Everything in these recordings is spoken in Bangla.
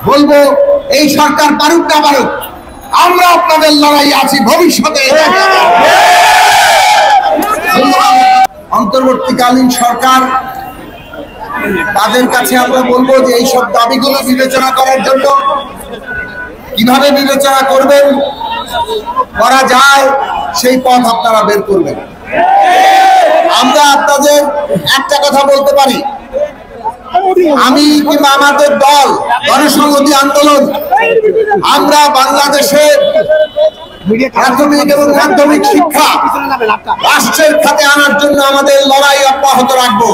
বলবো এই সরকার পারুক না পারুক, আমরা আপনাদের লড়াই আছি ভবিষ্যতে। অন্তর্বর্তীকালীন সরকার, তাদের কাছে আমরা বলবো যে এইসব দাবিগুলো বিবেচনা করার জন্য কিভাবে বিবেচনা করবেন, করা যায় সেই পথ আপনারা বের করবেন। আমরা আপনাদের একটা কথা বলতে পারি, আমি কিংবা আমাদের দল গণসংহতি আন্দোলন, আমরা বাংলাদেশের প্রাথমিক এবং মাধ্যমিক শিক্ষা রাষ্ট্রের খাতে আনার জন্য আমাদের লড়াই অব্যাহত রাখবো।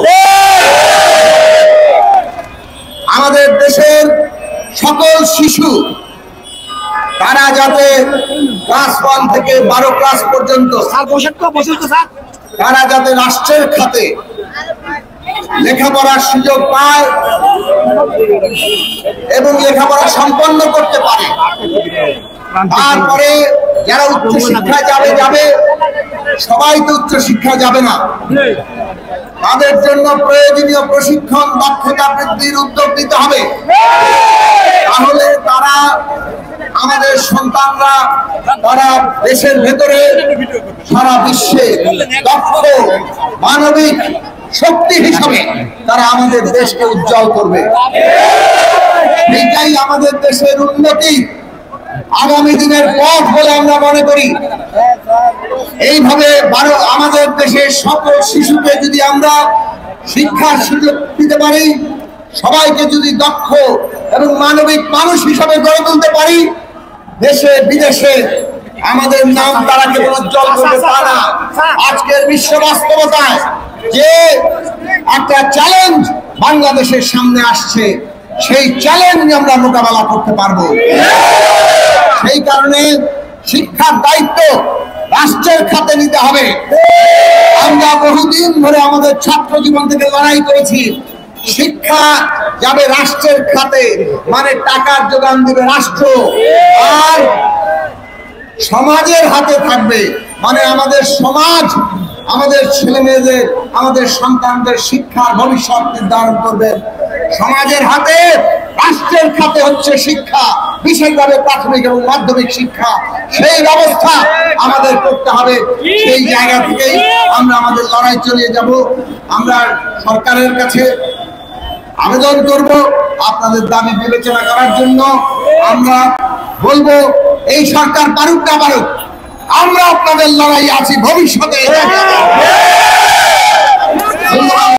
আমাদের দেশের সকল শিশু তারা যাতে ক্লাস 1 থেকে 12 ক্লাস পর্যন্ত তারা যাতে রাষ্ট্রের খাতে লেখাপড়ার সুযোগ পায় এবং লেখাপড়া সম্পন্ন করতে পারে। তারপরে যারা উচ্চ শিক্ষায় যাবে, সবাই তো উচ্চ শিক্ষা যাবে না, তাদের জন্য প্রয়োজনীয় প্রশিক্ষণ, দক্ষতা বৃদ্ধির উদ্যোগ নিতে হবে। তাহলে তারা, আমাদের সন্তানরা, তারা দেশের ভেতরে সারা বিশ্বে দক্ষ মানবিক শক্তি হিসাবে তারা আমাদের দেশকে উজ্জ্বল করবে। এটাই আমাদের দেশের উন্নতি আগামী দিনের পথ বলে আমরা মনে করি। এইভাবে আমাদের দেশের সকল শিশুকে যদি আমরা শিক্ষার সুযোগ দিতে পারি, সবাইকে যদি দক্ষ এবং মানবিক মানুষ হিসাবে গড়ে তুলতে পারি, দেশে বিদেশে আমাদের নাম তারা কেবল উজ্জ্বল করবে তা না, আজকের বিশ্ব বাস্তবতায় যে একটা চ্যালেঞ্জ বাংলাদেশের সামনে আসছে, সেই চ্যালেঞ্জ আমরা মোকাবেলা করতে পারবো। সেই কারণে শিক্ষার দায়িত্ব রাষ্ট্রের খাতে নিতে হবে। আমরা বহুদিন ধরে আমাদের ছাত্র জীবন থেকে লড়াই করেছি, শিক্ষা যাবে রাষ্ট্রের খাতে, মানে টাকার যোগান দিবে রাষ্ট্র, আর সমাজের হাতে থাকবে, মানে আমাদের সমাজ আমাদের ছেলে মেয়েদের, আমাদের সন্তানদের শিক্ষার ভবিষ্যৎ নির্ধারণ করবে। সমাজের হাতে, রাষ্ট্রের খাতে হচ্ছে শিক্ষা, বিশেষভাবে প্রাথমিক এবং মাধ্যমিক শিক্ষা। সেই ব্যবস্থা আমাদের করতে হবে। সেই জায়গা থেকেই আমরা আমাদের লড়াই চালিয়ে যাব। আমরা সরকারের কাছে আবেদন করব আপনাদের দাবি বিবেচনা করার জন্য। আমরা বলবো এই সরকার পারুক না পারুক, আমরা আপনাদের লড়াই আছি ভবিষ্যতে।